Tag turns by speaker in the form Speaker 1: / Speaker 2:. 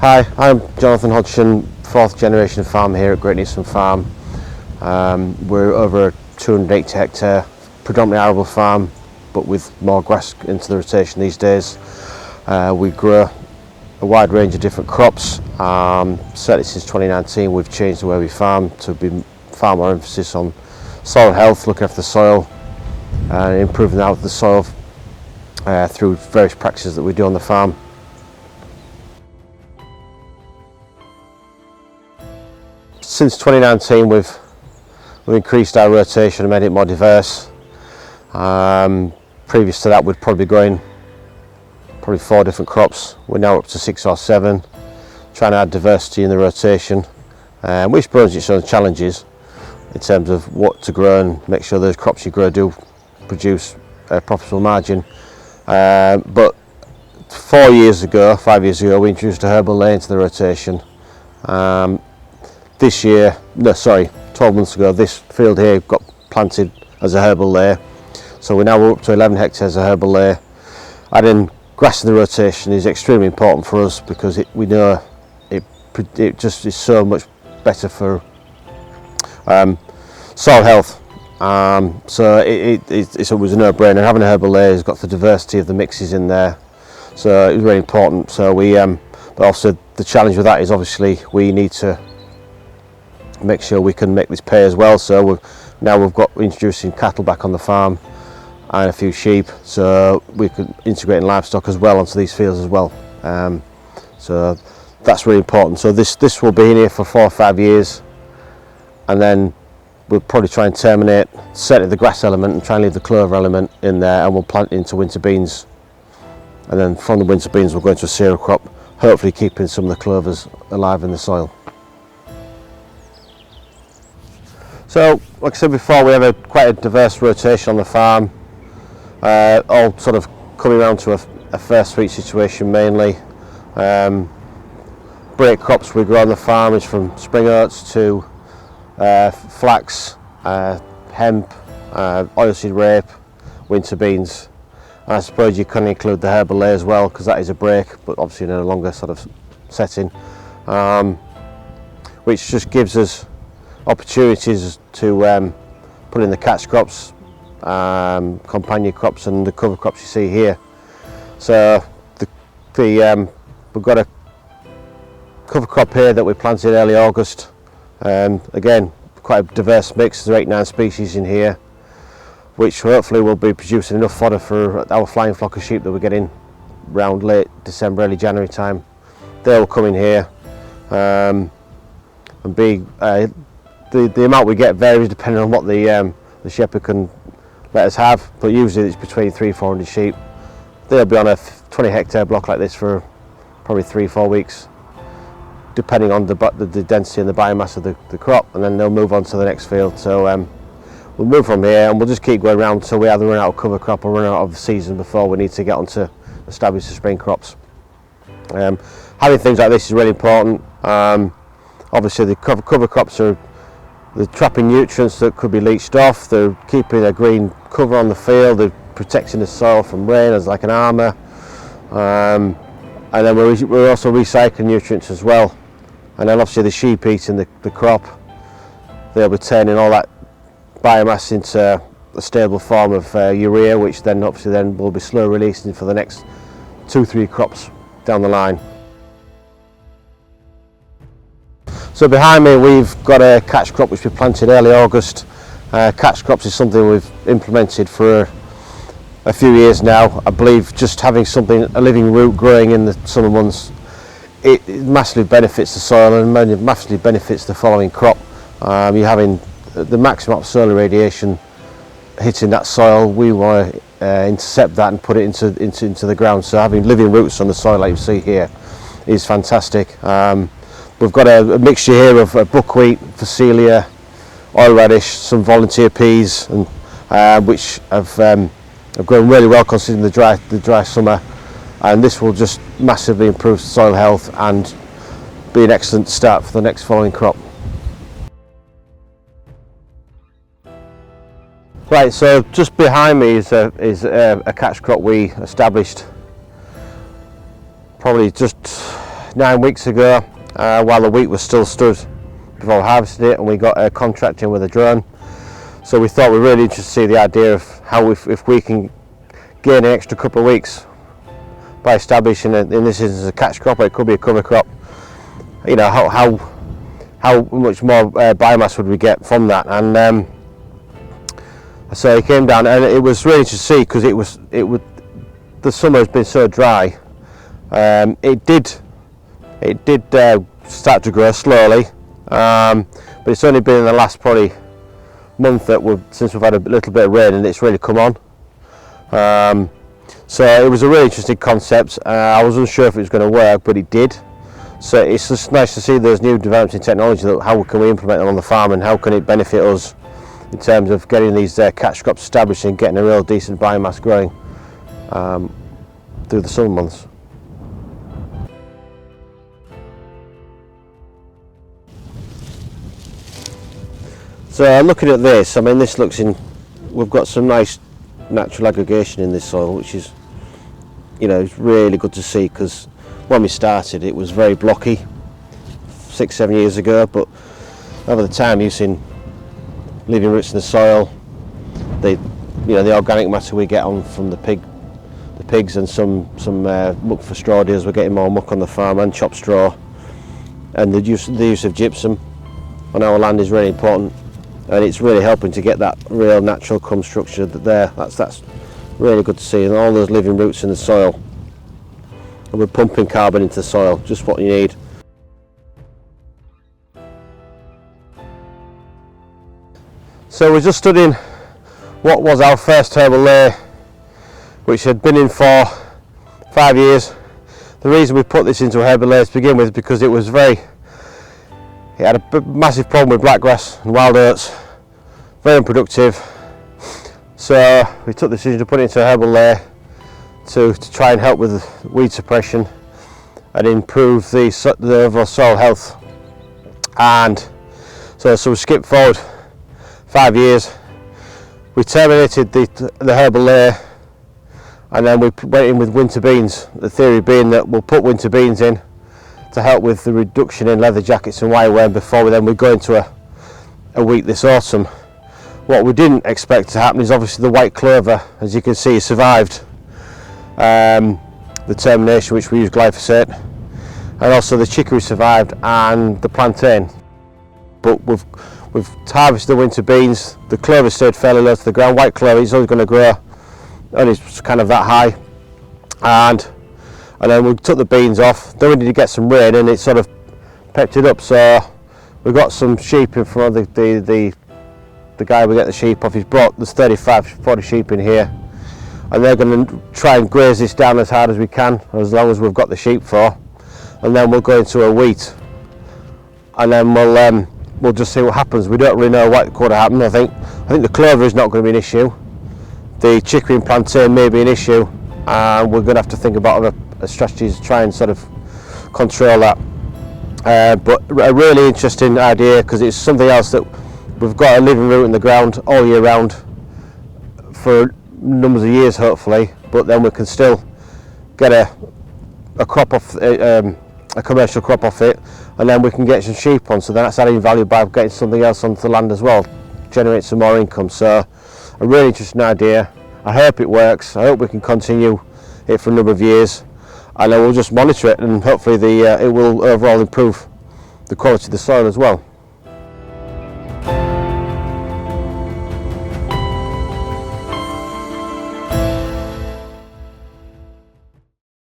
Speaker 1: Hi, I'm Jonathan Hodgson, fourth generation farm here at Great Eastern Farm. We're over a 280 hectare, predominantly arable farm, but with more grass into the rotation these days. We grow a wide range of different crops. Certainly since 2019 we've changed the way we farm to be far more emphasis on soil health, looking after the soil and improving out the soil through various practices that we do on the farm. Since 2019 we've increased our rotation and made it more diverse. Previous to that we'd probably be growing 4 different crops. We're now up to 6 or 7, trying to add diversity in the rotation, which brings its own challenges in terms of what to grow and make sure those crops you grow do produce a profitable margin. But 5 years ago we introduced a herbal layer into the rotation. 12 months ago this field here got planted as a herbal layer, so we're now up to 11 hectares of herbal layer. Adding grass in the rotation is extremely important for us because we know it just is so much better for soil health. So it was a no-brainer. Having a herbal layer has got the diversity of the mixes in there, so it was really important. So but also the challenge with that is obviously we need to make sure we can make this pay as well. So we've got introducing cattle back on the farm and a few sheep, so we could integrate livestock as well onto these fields as well. So that's really important. So this will be in here for 4 or 5 years, and then we'll probably try and terminate certainly the grass element and try and leave the clover element in there, and we'll plant into winter beans, and then from the winter beans we'll go into a cereal crop, hopefully keeping some of the clovers alive in the soil. So, like I said before, we have quite a diverse rotation on the farm, all sort of coming around to a first sweet situation mainly. Break crops we grow on the farm is from spring oats to flax, hemp, oilseed rape, winter beans. And I suppose you can include the herbal layer as well, because that is a break, but obviously in a longer sort of setting, which just gives us opportunities to put in the catch crops, companion crops and the cover crops you see here. So we've got a cover crop here that we planted early August. Again, quite a diverse mix. There are 8-9 species in here, which hopefully will be producing enough fodder for our flying flock of sheep that we're getting around late December, early January time. They will come in here and be the amount we get varies depending on what the shepherd can let us have, but usually it's between 300-400 sheep. They'll be on a 20 hectare block like this for probably 3-4 weeks, depending on the density and the biomass of the crop, and then they'll move on to the next field. So we'll move from here and we'll just keep going around until we either run out of cover crop or run out of the season before we need to get on to establish the spring crops. Having things like this is really important. Obviously the cover crops are trapping nutrients that could be leached off, they're keeping a green cover on the field, they're protecting the soil from rain as like an armour, and then we're also recycling nutrients as well. And then obviously the sheep eating the crop, they'll be turning all that biomass into a stable form of urea, which then obviously will be slow releasing for the next 2-3 crops down the line. So behind me we've got a catch crop which we planted early August. Catch crops is something we've implemented for a few years now. I believe just having a living root growing in the summer months, it massively benefits the soil and massively benefits the following crop. You're having the maximum of solar radiation hitting that soil. We want to intercept that and put it into the ground. So having living roots on the soil like you see here is fantastic. We've got a mixture here of buckwheat, phacelia, oil radish, some volunteer peas, and which have grown really well considering the dry summer. And this will just massively improve soil health and be an excellent start for the next following crop. Right, so just behind me is a catch crop we established probably just 9 weeks ago while the wheat was still stood before we harvested it, and we got a contract in with a drone. So we thought we were really interested to see the idea of how if we can gain an extra couple of weeks by establishing, in this instance, a catch crop, or it could be a cover crop. You know, how much more biomass would we get from that? And so it came down, and it was really interesting to see, because the summer has been so dry. It did start to grow slowly, but it's only been in the last probably month since we've had a little bit of rain, and it's really come on. So it was a really interesting concept. I was unsure if it was going to work, but it did. So it's just nice to see those new developments in technology, that how can we implement them on the farm, and how can it benefit us in terms of getting these catch crops established and getting a real decent biomass growing through the summer months. So looking at this, I mean, this looks we've got some nice natural aggregation in this soil, which is, you know, it's really good to see, because when we started it was very blocky 6-7 years ago, but over the time using living roots in the soil, the organic matter we get on from the pigs, and some muck for straw deers, we're getting more muck on the farm, and chopped straw, and the use of gypsum on our land is really important. And it's really helping to get that real natural crumb structure there. That's really good to see, and all those living roots in the soil. And we're pumping carbon into the soil, just what you need. So we're just studying what was our first herbal layer, which had been in for 5 years. The reason we put this into a herbal layer to begin with is because it had a massive problem with blackgrass and wild oats, very unproductive. So we took the decision to put it into a herbal layer to try and help with weed suppression and improve the overall soil health. And so we skipped forward 5 years. We terminated the herbal layer, and then we went in with winter beans. The theory being that we'll put winter beans in to help with the reduction in leather jackets and wireworm before we go into a wheat this autumn. What we didn't expect to happen is obviously the white clover, as you can see, survived the termination, which we use glyphosate, and also the chicory survived, and the plantain. But we've harvested the winter beans. The clover stayed fairly low to the ground. White clover is always going to grow, and it's kind of that high. And then we took the beans off. Then we needed to get some rain, and it sort of pepped it up. So we got some sheep in from the guy we get the sheep off. There's 35-40 sheep in here, and they're going to try and graze this down as hard as we can, as long as we've got the sheep for. And then we'll go into a wheat, and then we'll just see what happens. We don't really know what could happen. I think the clover is not going to be an issue. The chicory and plantain may be an issue, and we're going to have to think about other strategies to try and sort of control that. But a really interesting idea, because it's something else that we've got a living root in the ground all year round for numbers of years, hopefully, but then we can still get a crop off, a commercial crop off it, and then we can get some sheep on, so then that's adding value by getting something else onto the land as well, generate some more income. So a really interesting idea. I hope it works. I hope we can continue it for a number of years, and then we'll just monitor it, and hopefully it will overall improve the quality of the soil as well.